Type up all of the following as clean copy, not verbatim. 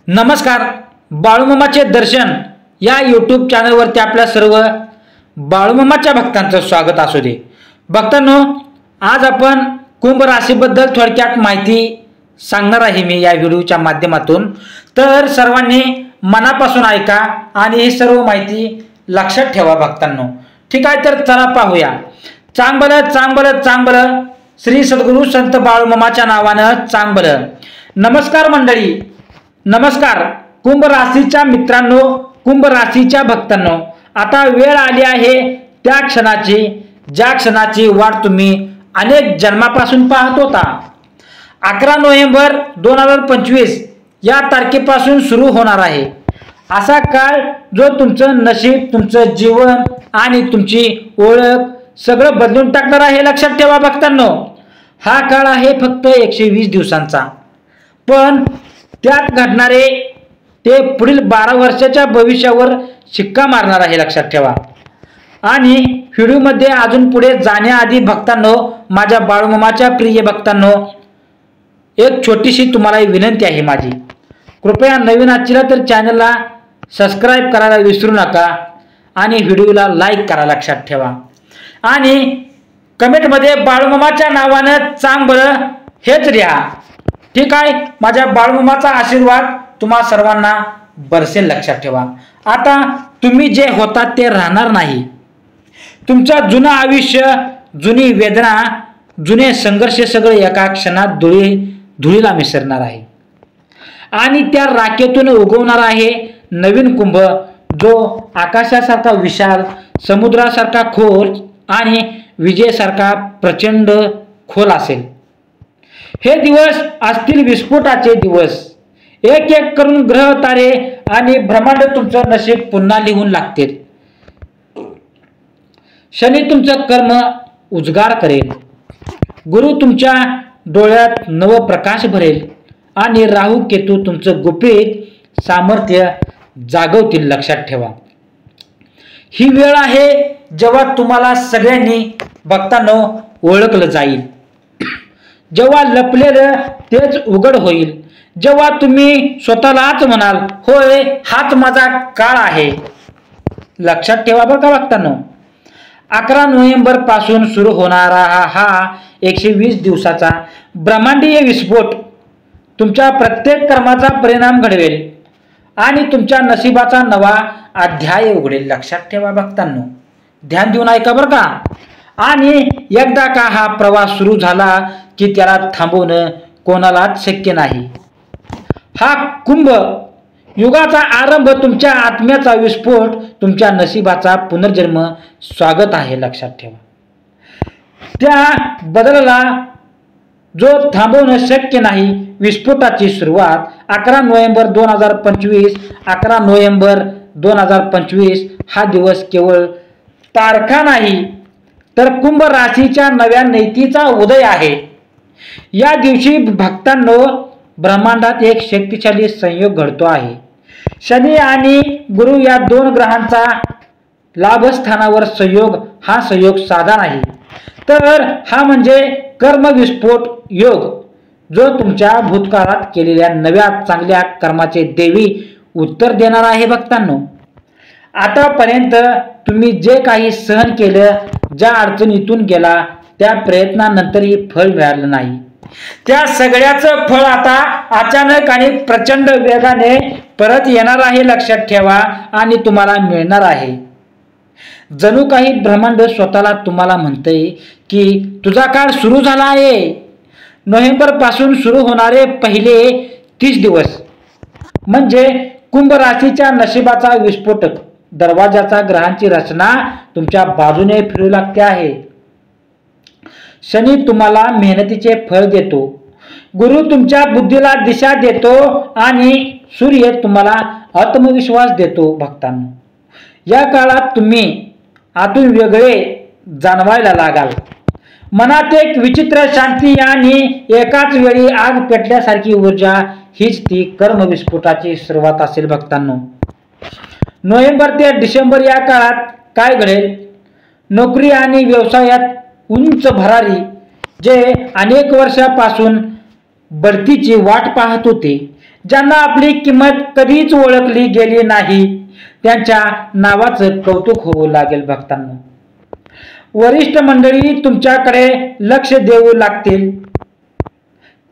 नमस्कार. बाळूमामाचे दर्शन या यूट्यूब चॅनलवरती आपल्या सर्व बाळूमामाच्या भक्तांचं स्वागत असू दे. भक्तांनो, आज आपण कुंभ राशीबद्दल थोडक्यात माहिती सांगणार आहे मी या व्हिडिओच्या माध्यमातून. तर सर्वांनी मनापासून ऐका आणि ही सर्व माहिती लक्षात ठेवा भक्तांनो. ठीक आहे, तर चला पाहूया. चांगलं चांगलं चांगलं श्री सद्गुरू संत बाळूमामाच्या नावानं चांगलं. नमस्कार मंडळी, नमस्कार. कुंभ राशीच्या मित्रांनो, कुंभ राशीच्या भक्तांनो, आता वेळ आली आहे त्या क्षणाची, ज्या क्षणाची वाट तुम्ही अनेक जन्मापासून पाहत होता. 11 नोव्हेंबर 2025 या तारखेपासून सुरू होणार आहे असा काळ जो तुमचं नशीब, तुमचं जीवन आणि तुमची ओळख सगळं बदलून टाकणार आहे. लक्षात ठेवा भक्तांनो, हा काळ आहे फक्त 120 दिवसांचा, पण त्यात घडणारे ते पुढील 12 वर्षाच्या भविष्यावर शिक्का मारणार आहे. लक्षात ठेवा. आणि व्हिडिओमध्ये अजून पुढे जाण्याआधी भक्तांनो, माझ्या बाळूमामाच्या प्रिय भक्तांनो, एक छोटीशी तुम्हाला विनंती आहे माझी. कृपया नवीन असतील तर चॅनलला सबस्क्राईब करायला विसरू नका आणि व्हिडिओला लाईक करा. लक्षात ठेवा. आणि कमेंटमध्ये बाळूमामाच्या नावानं चांगलं हेच लिहा. ठीक आहे. माझ्या बाळूमामाचा आशीर्वाद तुम्हा सर्वांना बरसेल. लक्षात ठेवा. आता तुम्ही जे होता ते राहणार नाही. तुमचं जुनं आयुष्य, जुनी वेदना, जुने संघर्ष सगळे एका क्षणात धुळीला मिसरणार आहे आणि त्या राखेतून उगवणार आहे नवीन कुंभ, जो आकाशासारखा विशाल, समुद्रासारखा खोल आणि विजेसारखा प्रचंड खोल असेल. हे दिवस असतील विस्फोटाचे दिवस. एक एक करून ग्रह, तारे आणि ब्रह्मांड तुमचं नशीब पुन्हा लिहून लागतील. शनी तुमचं कर्म उजगार करेल, गुरु तुमच्या डोळ्यात नवप्रकाश भरेल आणि राहू केतू तुमचं गुपित सामर्थ्य जागवतील. लक्षात ठेवा. ही वेळ आहे जेव्हा तुम्हाला सगळ्यांनी भक्तांनो ओळखलं जाईल, जेव्हा लपलेलं तेच उघड होईल, जेव्हा तुम्ही स्वतःलाच म्हणाल, होय हाच माझा काळ आहे. लक्षात ठेवा बरं का भक्तांनो. 11 नोव्हेंबर पासून सुरू होणारा हा 120 दिवसाचा ब्रह्मांडीय विस्फोट तुमच्या प्रत्येक कर्माचा परिणाम घडवेल आणि तुमच्या नशिबाचा नवा अध्याय उघडेल. लक्षात ठेवा भक्तांनो, ध्यान देऊन ऐका बरं का. आणि एकदा का हा प्रवास सुरू झाला की त्याला थांबवणं कोणालाच शक्य नाही. हा कुंभ युगाचा आरंभ, तुमच्या आत्म्याचा विस्फोट, तुमच्या नशिबाचा पुनर्जन्म स्वागत आहे. लक्षात ठेवा. त्या बदलला जो थांबवणं शक्य नाही, विस्फोटाची सुरुवात 11 नोव्हेंबर 2025. 11 नोव्हेंबर 2025 हा दिवस केवळ तारखा नाही तर कुंभ राशीच्या नव्या नैतीचा उदय आहे. या दिवशी भक्तांनो, ब्रह्मांडात एक शक्तिशाली संयोग घडतो आहे. शनी आणि गुरु या 2 ग्रहांचा लाभस्थानावर संयोग. हा संयोग साधा नाही, तर हा म्हणजे कर्मविस्फोट योग, जो तुमच्या भूतकाळात केलेल्या नव्या चांगल्या कर्माचे देवी उत्तर देणार आहे. भक्तांनो, आतापर्यंत तुम्ही जे काही सहन केलं, ज्या अडचणीतून गेला, त्या प्रयत्नानंतरही फळ मिळालं नाही, त्या सगळ्याचं फळ आता अचानक आणि प्रचंड वेगाने परत येणार आहे. लक्षात ठेवा. आणि तुम्हाला मिळणार आहे. जणू काही ब्रह्मांड स्वतःला तुम्हाला म्हणतंय की तुझा काळ सुरू झाला आहे. नोव्हेंबर पासून सुरू होणारे पहिले 30 दिवस म्हणजे कुंभ राशीच्या नशिबाचा विस्फोटक दरवाजाचा ग्रहांची रचना तुमच्या बाजूने फिरू लागते आहे. शनी तुम्हाला मेहनतीचे फळ देतो, गुरु तुमच्या बुद्धीला दिशा देतो आणि सूर्य तुम्हाला आत्मविश्वास देतो. भक्तांनो, या काळात तुम्ही आतून वेगळे जाणवायला लागाल. मनात एक विचित्र शांती आणि एकाच वेळी आग पेटल्यासारखी ऊर्जा, हीच ती कर्मविस्फोटाची सुरुवात असेल. भक्तांनो, नोव्हेंबर ते डिसेंबर या काळात काय घडेल? नोकरी आणि व्यवसायात उंच भरारी, जे अनेक वर्षापासून बढतीची वाट पाहत होते, ज्यांना आपली किंमत कधीच ओळखली गेली नाही त्यांच्या नावाचं कौतुक होऊ लागेल भक्तांनो. वरिष्ठ मंडळी तुमच्याकडे लक्ष देऊ लागतील.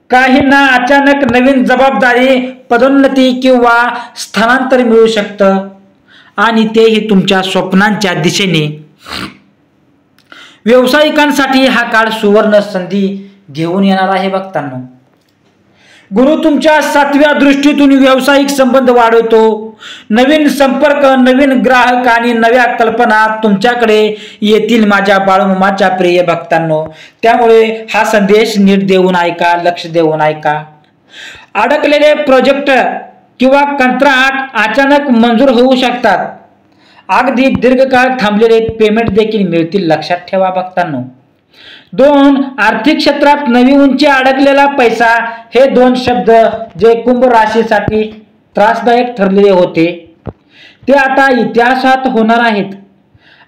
काहींना अचानक नवीन जबाबदारी, पदोन्नती किंवा स्थानांतर मिळू शकतं आणि तेही तुमच्या स्वप्नांच्या दिशेने. व्यावसायिकांसाठी हा काळ सुवर्ण संधी घेऊन येणार आहे भक्तांनो. गुरु तुमच्या 7व्या दृष्टीतून व्यावसायिक संबंध वाढवतो. नवीन संपर्क, नवीन ग्राहक आणि नव्या कल्पना तुमच्याकडे येतील माझ्या बाळूमामाच्या प्रिय भक्तांनो. त्यामुळे हा संदेश नीट देऊन ऐका, लक्ष देऊन ऐका. अडकलेले प्रोजेक्ट किंवा कंत्राट अचानक मंजूर होऊ शकतात. अगदी दीर्घकाळ थांबलेले पेमेंट देखील मिळतील, लक्षात ठेवा भक्तांनो. 2. आर्थिक क्षेत्रात नवी उंची, अडकलेला पैसा. हे 2 शब्द जे कुंभ राशीसाठी त्रासदायक ठरलेले होते ते आता इतिहासात होणार आहेत.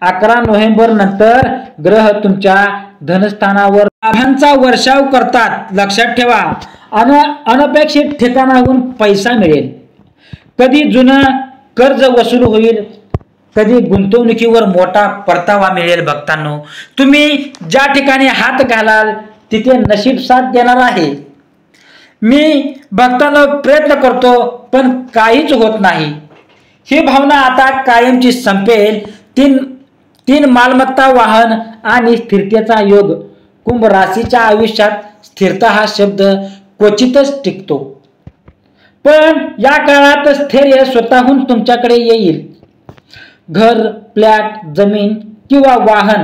11 नोव्हेंबर नंतर ग्रह तुमच्या धनस्थानावर लाभांचा वर्षाव करतात, लक्षात ठेवा. अनपेक्षित ठिकाणाहून पैसा मिळेल. कधी जुनं कर्ज वसूल होईल, कधी गुंतवणुकीवर मोठा परतावा मिळेल भक्तांनो. तुम्ही ज्या ठिकाणी हात घालाल तिथे नशीब साथ देणार आहे. मी भक्तांनो प्रयत्न करतो पण काहीच होत नाही, ही भावना आता कायमची संपेल. 3 मालमत्ता, वाहन आणि स्थिरतेचा योग. कुंभ राशीच्या आयुष्यात स्थिरता हा शब्द क्वचितच टिकतो, पण या काळात स्थैर्य स्वतःहून तुमच्याकडे येईल. घर, फ्लॅट, जमीन किंवा वाहन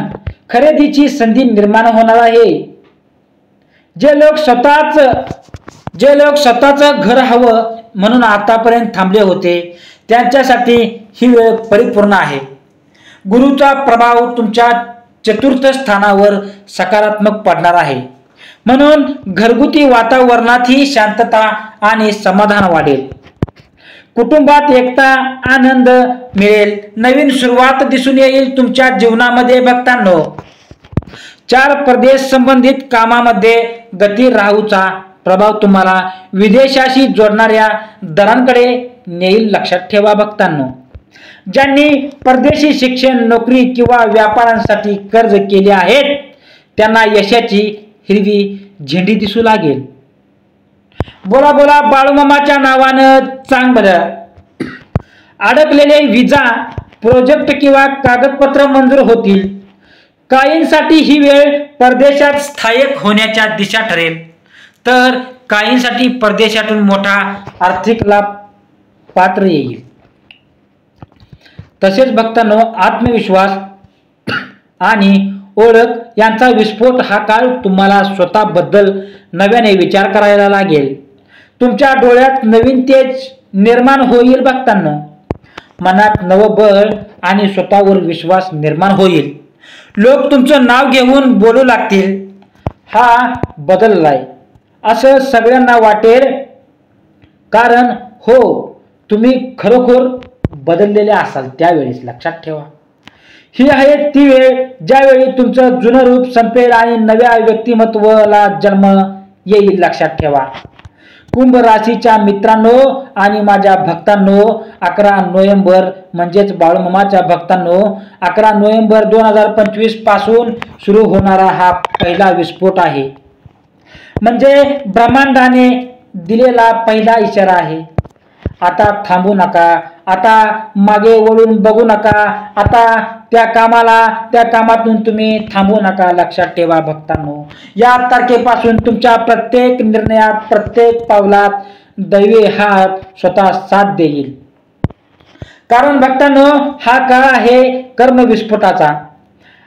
खरेदीची संधी निर्माण होणार आहे. जे लोक स्वतःचं घर हवं म्हणून आतापर्यंत थांबले होते त्यांच्यासाठी ही वेळ परिपूर्ण आहे. गुरुचा प्रभाव तुमच्या 4र्थ स्थानावर सकारात्मक पडणार आहे, म्हणून घरगुती वातावरणातही शांतता आणि समाधान वाढेल. कुटुंबात एकता, आनंद मिळेल. नवीन सुरुवात दिसून येईल तुमच्या जीवनामध्ये भक्तांनो. 4 परदेश संबंधित कामामध्ये गती. राहूचा प्रभाव तुम्हाला विदेशाशी जोडणाऱ्या दरांकडे नेईल, लक्षात ठेवा भक्तांनो. ज्यांनी परदेशी शिक्षण, नोकरी किंवा व्यापारांसाठी कर्ज केले आहेत त्यांना यशाची हिरवी झेंडी दिसू लागेल. बोला बोला बाळूमामाच्या नावानं चांग बरं. अडकलेले विजा, प्रोजेक्ट किंवा कागदपत्र मंजूर होतील. काहींसाठी ही वेळ परदेशात स्थायिक होण्याच्या दिशा ठरेल, तर काहींसाठी परदेशातून मोठा आर्थिक लाभ पात्र येईल. तसेच भक्तांनो, आत्मविश्वास आणि ओळख यांचा विस्फोट. हा काळ तुम्हाला स्वतःबद्दल नव्याने विचार करायला लागेल. तुमच्या डोळ्यात नवीन तेज निर्माण होईल भक्तांनो. मनात नवबळ आणि स्वतःवर विश्वास निर्माण होईल. लोक तुमचं नाव घेऊन बोलू लागतील, हा बदललाय असं सगळ्यांना वाटेल, कारण हो तुम्ही खरोखर बदललेले असाल त्यावेळेस, लक्षात ठेवा. ही आहे ती वेळ ज्यावेळी तुमचं जुनं रूप संपेल आणि नव्या व्यक्तिमत्वाला जन्म येईल, लक्षात ठेवा. कुंभ राशीच्या मित्रांनो आणि माझ्या भक्तांनो, 11 नोव्हेंबर म्हणजेच बाळूमामाच्या भक्तांनो, 11 नोव्हेंबर 2025 पासून सुरू होणारा हा पहिला विस्फोट आहे. म्हणजे ब्रह्मांडाने दिलेला पहिला इशारा आहे. आता थांबू नका, आता मागे वळून बघू नका, आता त्या कामातून तुम्ही थांबू नका, लक्षात ठेवा भक्तांनो. या तारखेपासून तुमच्या प्रत्येक निर्णयात, प्रत्येक पावलात दैवी हात स्वतः साथ देईल. कारण भक्तांनो, हा काळ आहे कर्मविस्फोटाचा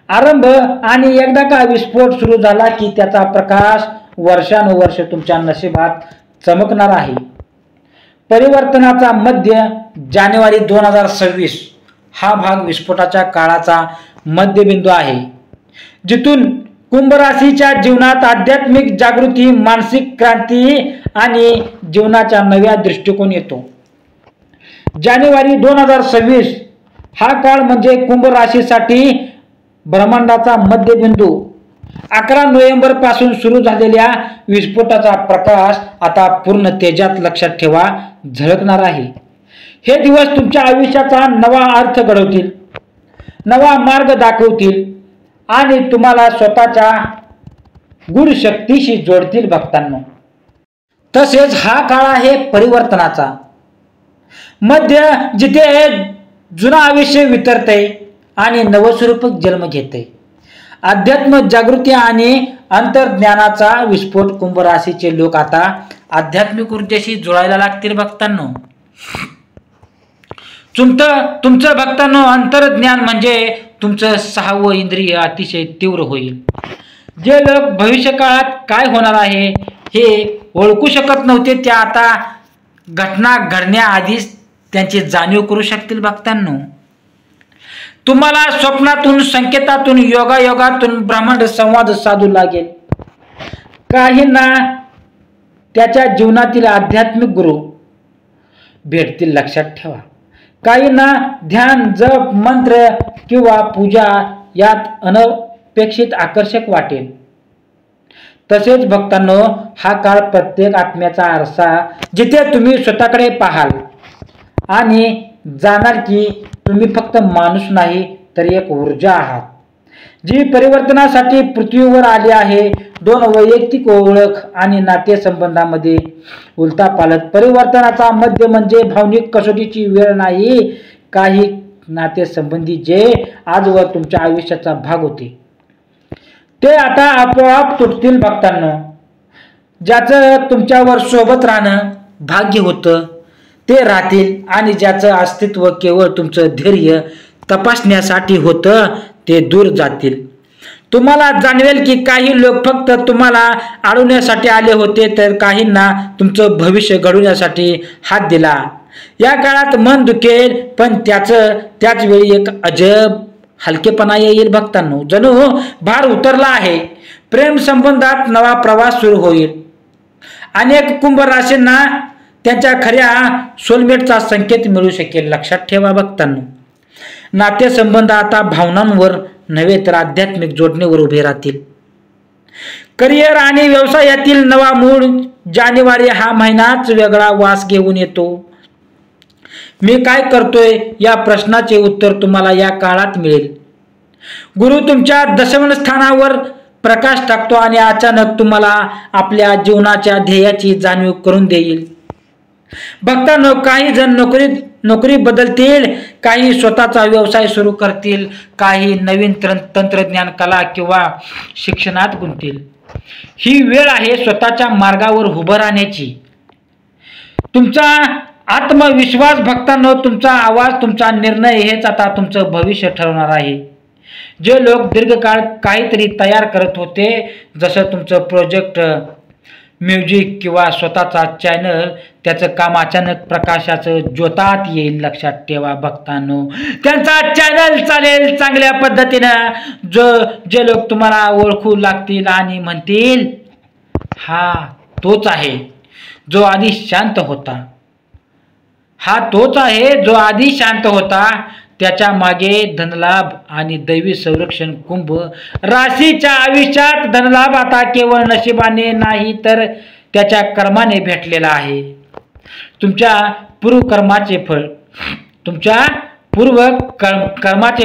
आरंभ, आणि एकदा का विस्फोट सुरू झाला की त्याचा प्रकाश वर्षानुवर्ष तुमच्या नशिबात चमकणार आहे. परिवर्तनाचा मध्य जानेवारी 2026 हा भाग विस्फोटाच्या काळाचा मध्यबिंदू आहे, जिथून कुंभ राशीच्या जीवनात आध्यात्मिक जागृती, मानसिक क्रांती आणि जीवनाचा नव्या दृष्टिकोन येतो. जानेवारी 2026 हा काळ म्हणजे कुंभ राशीसाठी ब्रह्मांडाचा मध्यबिंदू 11 नोव्हेंबर पासून सुरू झालेल्या विस्फोटाचा प्रकाश आता पूर्ण तेजात लक्षात ठेवा झळकणार आहे. हे दिवस तुमच्या आयुष्याचा नवा अर्थ घडवतील, नवा मार्ग दाखवतील आणि तुम्हाला स्वतःच्या गूढ शक्तीशी जोडतील भक्तांनो. तसेच हा काळ आहे परिवर्तनाचा. मध्य जिथे जुना आयुष्य वितरते आणि नवस्वरूपक जन्म घेते. अध्यात्म जागृती आणि अंतर्ज्ञानाचा विस्फोट. कुंभ राशीचे लोक आता आध्यात्मिक ऊर्जेशी जोडायला लागतील भक्तांनो. तुमचं भक्तांनो अंतर्ज्ञान म्हणजे तुमचं 6वं इंद्रिय अतिशय तीव्र होईल. जे लोक भविष्यकाळात काय होणार आहे हे ओळखू शकत नव्हते ते आता घटना घडण्याआधीच त्यांची जाणीव करू शकतील भक्तांनो. तुम्हाला स्वप्नातून, संकेतातून, योगायोगातून ब्रह्मांड संवाद साधू लागेल. काहींना त्याच्या जीवनातील आध्यात्मिक गुरु भेटतील, लक्षात ठेवा. काहींना ध्यान, जप, मंत्र किंवा पूजा यात अनपेक्षित आकर्षक वाटेल. तसेच भक्तांनो, हा काळ प्रत्येक आत्म्याचा आरसा जिथे तुम्ही स्वतःकडे पाहाल आणि जाणार की तुम्ही फक्त माणूस नाही तर एक ऊर्जा आहात जी परिवर्तनासाठी पृथ्वीवर आली आहे. 2 वैयक्तिक ओळख आणि नातेसंबंधामध्ये उलथापालथ. परिवर्तनाचा मध्य म्हणजे भावनिक कसोटीची वेळ नाही. काही नातेसंबंधी जे आजवर तुमच्या आयुष्याचा भाग होते ते आता आपोआप तुटतील भक्तांनो. ज्याचं तुमच्यावर सोबत राहणं भाग्य होतं ते राहतील आणि ज्याचं अस्तित्व केवळ तुमचं धैर्य तपासण्यासाठी होतं ते दूर जातील. तुम्हाला जाणवेल की काही लोक फक्त तुम्हाला अडवण्यासाठी आले होते तर काहींना तुमचं भविष्य घडवण्यासाठी हात दिला. या काळात मन दुखेल पण त्याच वेळी एक अजब हलकेपणा येईल भक्तांनो. जणू भार उतरला आहे. प्रेम संबंधात नवा प्रवास सुरू होईल. अनेक कुंभ राशींना त्यांच्या खऱ्या सोलमेटचा संकेत मिळू शकेल, लक्षात ठेवा भक्तांनो. नातेसंबंध आता भावनांवर नव्हे तर आध्यात्मिक जोडणीवर उभे राहतील. करिअर आणि व्यवसायातील नवा मूड. जानेवारी हा महिनाच वेगळा वास घेऊन येतो. मी काय करतोय या प्रश्नाचे उत्तर तुम्हाला या काळात मिळेल. गुरु तुमच्या दशम स्थानावर प्रकाश टाकतो आणि अचानक तुम्हाला आपल्या जीवनाच्या ध्येयाची जाणीव करून देईल. भक्तांनो, काही जण नोकरी बदलतील, काही स्वतःचा व्यवसाय सुरू करतील, काही नवीन तंत्रज्ञान, कला किंवा शिक्षणात गुंततील. ही वेळ आहे स्वतःच्या मार्गावर उभं राहण्याची. तुमचा आत्मविश्वास भक्तांनो, तुमचा आवाज, तुमचा निर्णय हेच आता तुमचं भविष्य ठरवणार आहे. जे लोक दीर्घकाळ काहीतरी तयार करत होते जसं तुमचं प्रोजेक्ट, म्युझिक किंवा स्वतःचा चॅनल, त्याचं काम अचानक प्रकाशाचं ज्योतात येईल, लक्षात ठेवा भक्तांनो. त्यांचा चॅनल चालेल चांगल्या पद्धतीनं. जे लोक तुम्हाला ओळखू लागतील आणि म्हणतील हा तोच आहे जो आधी शांत होता. हा तोच आहे जो आधी शांत होता. त्याच्या मागे धनलाभ आणि दैवी संरक्षण. कुंभ राशीच्या आयुष्यात धनलाभ आता केवळ नशिबाने नाही तर त्याच्या कर्माने भेटलेला आहे. तुमच्या पूर्वकर्माचे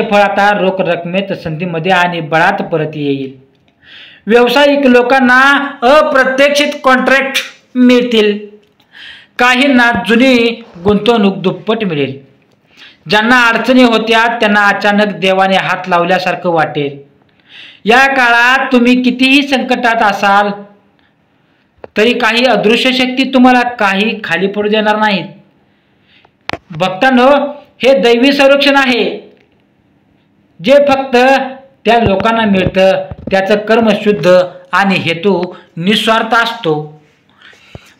फळ आता रोख रकमेत, संधीमध्ये आणि बळात परत येईल. व्यावसायिक लोकांना अप्रत्याशित कॉन्ट्रॅक्ट मिळतील. काहींना जुनी गुंतवणूक दुप्पट मिळेल. ज्यांना अडचणी होत्या त्यांना अचानक देवाने हात लावल्यासारखं वाटेल. या काळात तुम्ही कितीही संकटात असाल तरी काही अदृश्य शक्ती तुम्हाला काही खाली पडू देणार नाहीत. भक्तांनो, हे दैवी संरक्षण आहे जे फक्त त्या लोकांना मिळतं त्याचं कर्म शुद्ध आणि हेतू निस्वार्थ असतो.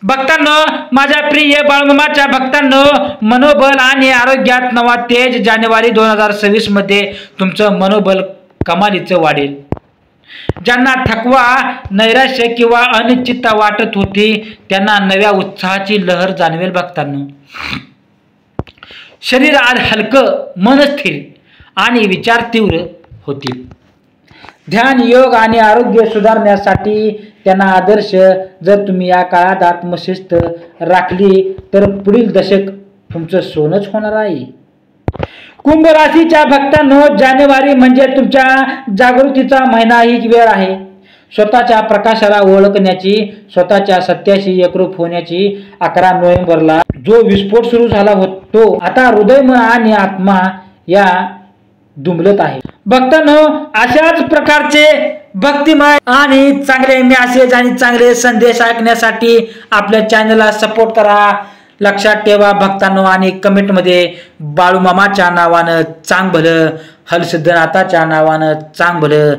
भक्तांनो, माझ्या प्रिय बाळमामाच्या भक्तांनो, मनोबल आणि आरोग्यात नवा तेज. जानेवारी 2026 मध्ये तुमचं मनोबल कमालीचं वाढेल. ज्यांना थकवा, नैराश्य किंवा अनिश्चितता वाटत होती त्यांना नव्या उत्साहाची लहर जाणवेल भक्तांनो. शरीर हलकं, मन स्थिर आणि विचार तीव्र होतील. ध्यान, योग आणि आरोग्य सुधारण्यासाठी त्यांना आदर्श जर तुम्ही या काळात आत्मशिस्त राखली तर पुढील दशक तुमचं सोनच होणार आहे. कुंभ राशीच्या भक्तांनो, जानेवारी म्हणजे तुमच्या जागृतीचा महिना ही वेळ आहे. स्वतःच्या प्रकाशाला ओळखण्याची, स्वतःच्या सत्याशी एकरूप होण्याची. 11 नोव्हेंबरला जो विस्फोट सुरू झाला होतो, आता हृदय, मन आणि आत्मा या दुमलत आहे. भक्तांनो, अशाच प्रकारचे भक्तिमय आणि चांगले मेसेज आणि चांगले संदेश ऐकण्यासाठी आपल्या चॅनलला सपोर्ट करा. लक्षात ठेवा भक्तांनो, आणि कमेंटमध्ये बाळूमामाच्या नावानं चांग भलं, हलसिद्धनाथाच्या नावानं चांग भलं